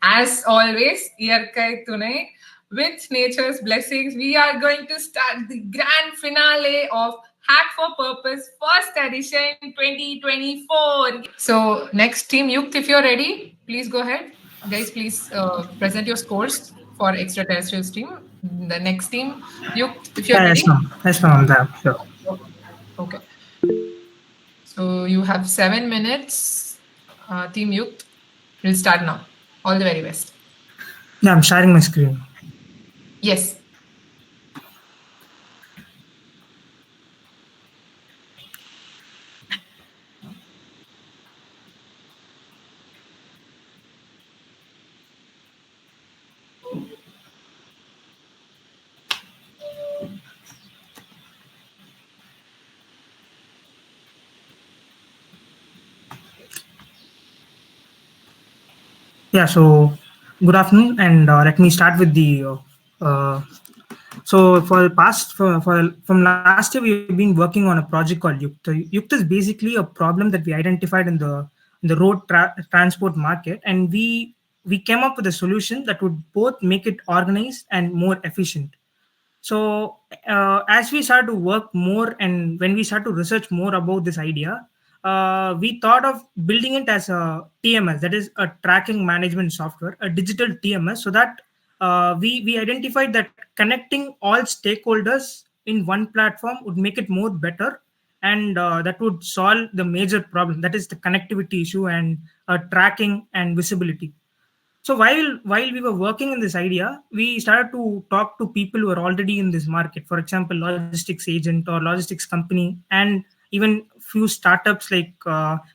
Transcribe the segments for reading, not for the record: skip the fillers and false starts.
As always, Iyarkai Tunai, with nature's blessings, we are going to start the grand finale of Hack4Purpose first edition 2024. So, next Team Yukt, if you're ready, please go ahead. Guys, please present your scores for extraterrestrials team. The next team, Yukt, if you're Yeah, yes, ready. ma'am. Yes, ma'am. I'm there. Sure. Okay. So, you have 7 minutes. Team Yukt, we'll start now. All the very best. Yeah, I'm sharing my screen. Yes. Yeah, so good afternoon, and let me start with the. So for the past, from last year, we've been working on a project called Yukt. So Yukt is basically a problem that we identified in the road transport market, and we came up with a solution that would both make it organized and more efficient. So as we started to work more and when we started to research more about this idea, we thought of building it as a TMS, that is a tracking management software, a digital TMS, so that we identified that connecting all stakeholders in one platform would make it more better, and that would solve the major problem, that is the connectivity issue and tracking and visibility. So while we were working in this idea, we started to talk to people who are already in this market. For example, logistics agent or logistics company, and even few startups like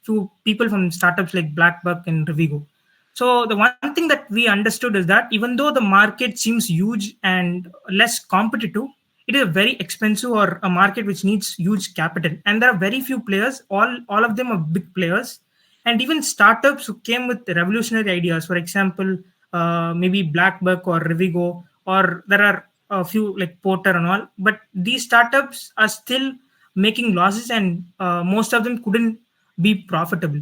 few people from startups like Blackbuck and Revigo. So the one thing that we understood is that even though the market seems huge and less competitive, it is a very expensive or a market which needs huge capital, and there are very few players. All of them are big players, and even startups who came with revolutionary ideas. For example, maybe Blackbuck or Revigo, or there are a few like Porter and all. But these startups are still making losses, and most of them couldn't be profitable.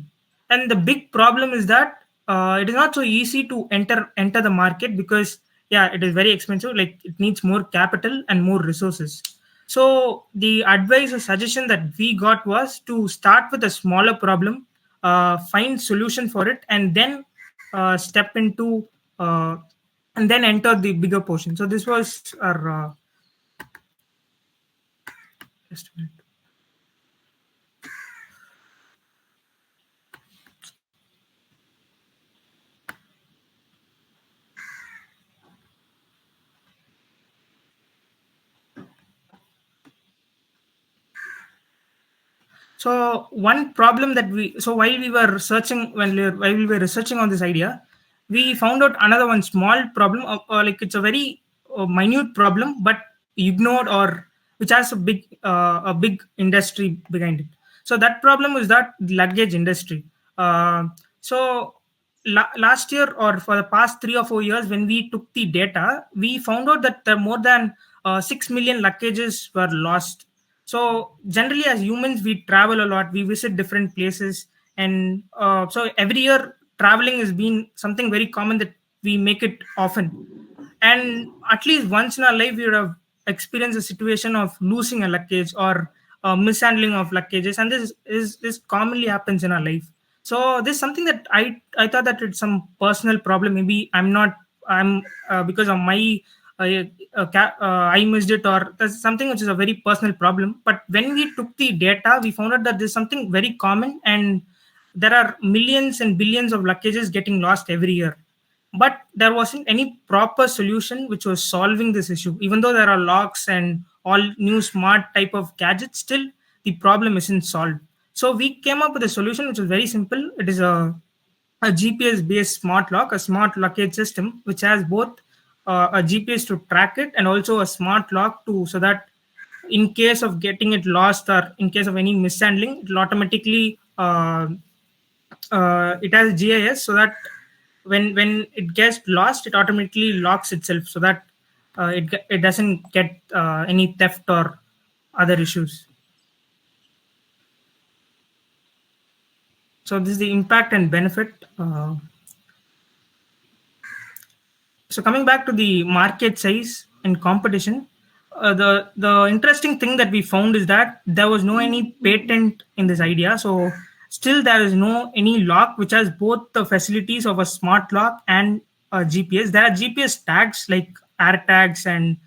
And the big problem is that it is not so easy to enter the market, because yeah, it is very expensive. Like, it needs more capital and more resources. So the advice or suggestion that we got was to start with a smaller problem, find solution for it, and then step into and then enter the bigger portion. So this was our just a minute. So one problem that we so while we were searching while we were researching on this idea, we found out another one small problem. Like, it's a very minute problem, but ignored, or which has a big industry behind it. So that problem is that the luggage industry. So last year, or for the past 3 or 4 years, when we took the data, we found out that more than 6 million luggages were lost. So generally, as humans, we travel a lot, we visit different places, and so every year traveling has been something very common that we make it often. And at least once in our life, we would have experienced a situation of losing a luggage or mishandling of luggages, and this commonly happens in our life. So this is something that I thought that it's some personal problem. Maybe I'm because of my I missed it, or there's something which is a very personal problem. But when we took the data, we found out that there's something very common, and there are millions and billions of luggages getting lost every year. But there wasn't any proper solution which was solving this issue. Even though there are locks and all new smart type of gadgets, still the problem isn't solved. So we came up with a solution which is very simple. It is a GPS based smart lock, a smart luggage system, which has both a GPS to track it and also a smart lock to, so that in case of getting it lost or in case of any mishandling, it will automatically it has GIS, so that when it gets lost, it automatically locks itself, so that it doesn't get any theft or other issues. So this is the impact and benefit. So coming back to the market size and competition, the interesting thing that we found is that there was no any patent in this idea. So still there is no any lock which has both the facilities of a smart lock and a GPS. There are GPS tags like air tags and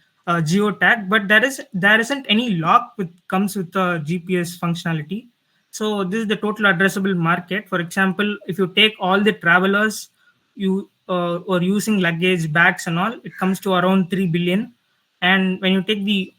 geo tag, but there isn't any lock which comes with the GPS functionality. So this is the total addressable market. For example, if you take all the travelers you or using luggage, bags, and all, it comes to around 3 billion. And when you take the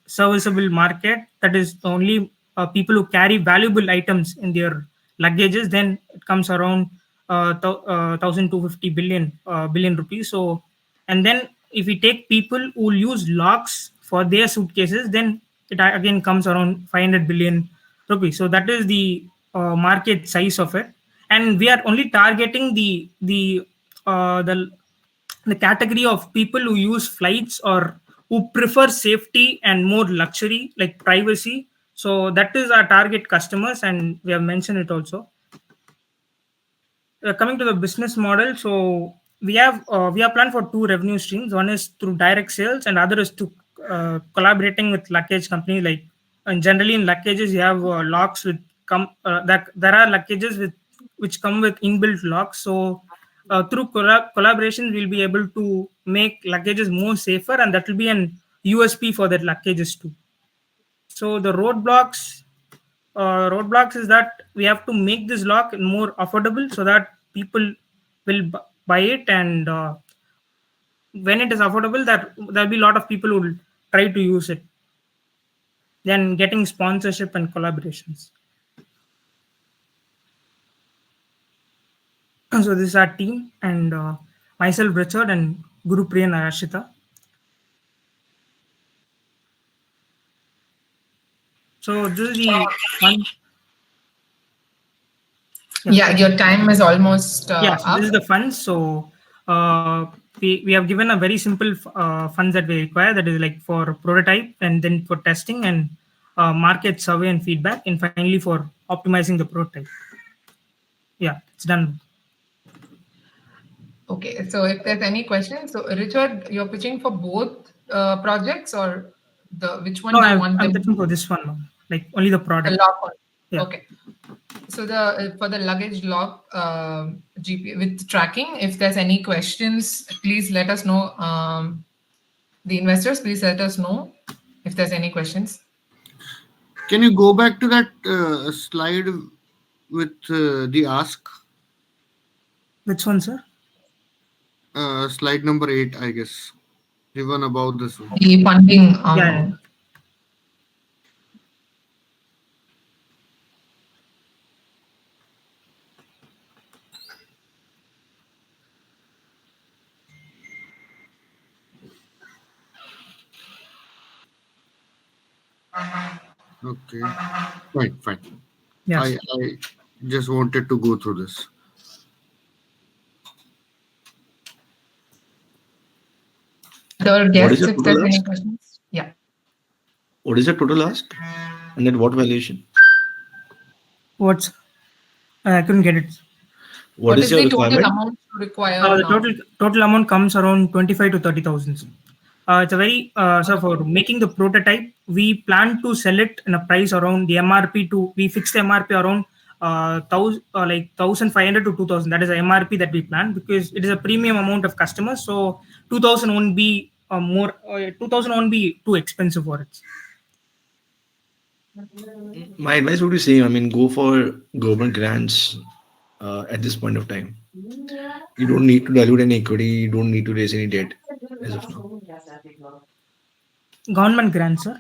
serviceable market, that is only people who carry valuable items in their luggages, then it comes around 1,250 billion rupees. So, and then if we take people who use locks for their suitcases, then it again comes around 500 billion rupees. So that is the market size of it, and we are only targeting uh, the the category of people who use flights or who prefer safety and more luxury like privacy. So that is our target customers, and we have mentioned it also. Coming to the business model, so we have planned for two revenue streams. One is through direct sales, and other is to collaborating with luggage company. Like, and generally in luggages you have locks with come that there are luggages with which come with inbuilt locks. So through collaboration we'll be able to make luggages more safer, and that will be an USP for that luggages too. So the roadblocks is that we have to make this lock more affordable so that people will buy it, and when it is affordable, that there'll be a lot of people who will try to use it. Then getting sponsorship and collaborations. So this is our team, and myself, Richard, and Gurupriyan and Harshitha. So this is the fun. Yeah, your time is almost Yeah, so up. this is the funds. So we have given a very simple funds that we require. That is like for prototype, and then for testing, and market survey and feedback, and finally for optimizing the prototype. Yeah, it's done. Okay, so if there's any questions, so Richard, you're pitching for both projects, or the which one No, do you want I'm them pitching to? for this one, ma'am. Like only the The product. lock one. Yeah. Okay. So the for the luggage lock GP with tracking, if there's any questions, please let us know. The investors, please let us know if there's any questions. Can you go back to that slide with the ask? Which one, sir? Slide number 8, I guess. The one about this one. The funding. Yeah. Okay. Fine. Yes. I just wanted to go through this. The guests, the if there's total any ask? questions. Yeah. What is the total ask? And at what valuation? What's I couldn't get it. What is the your total requirement? amount you require The now? total amount comes around 25 to 30,000. It's a very so for making the prototype, we plan to sell it in a price around the MRP to we fixed the MRP around 1,500 to 2,000. That is the MRP that we plan, because it is a premium amount of customers. So 2,000 won't be 2,000 won't be too expensive for it. My advice would be same. I mean, go for government grants at this point of time. You don't need to dilute any equity. You don't need to raise any debt as of now. Government grants, sir.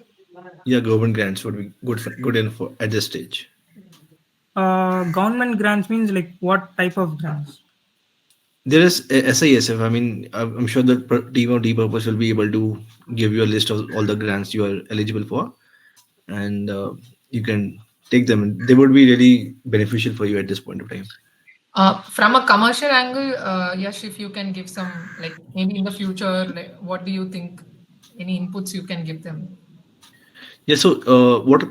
Yeah, government grants would be good enough at this stage. Government grants means like what type of grants? There is SISF. I mean, I'm sure that team of DPurpose will be able to give you a list of all the grants you are eligible for, and you can take them. They would be really beneficial for you at this point of time. From a commercial angle, Yash, if you can give some, like maybe in the future, like, what do you think? Any inputs you can give them? Yeah. So, what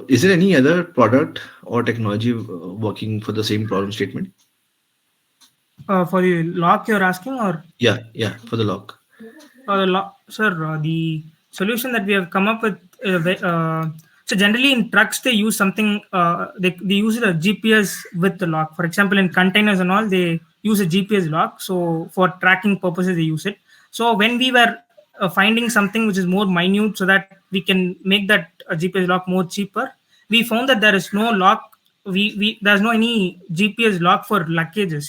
is there any other product or technology working for the same problem statement? For the lock you're asking, or Yeah, for the lock. sir, the solution that we have come up with. So generally in trucks they use something. They use a GPS with the lock. For example, in containers and all, they use a GPS lock. So for tracking purposes, they use it. So when we were finding something which is more minute, so that we can make that GPS lock more cheaper, we found that there is no lock. We there's no any GPS lock for luggages.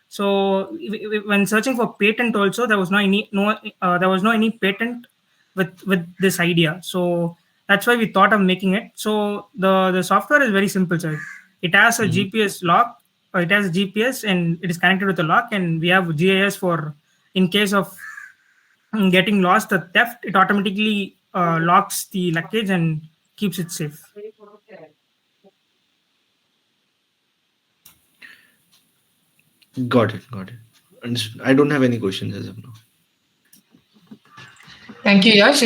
So when searching for patent, also there was no any patent with this idea. So that's why we thought of making it. So the software is very simple, sir. It has a Mhm. GPS lock. It has a GPS and it is connected with the lock, and we have GIS for in case of getting lost, the theft. It automatically locks the luggage and keeps it safe. Got it. And I don't have any questions as of now. Thank you, Yash.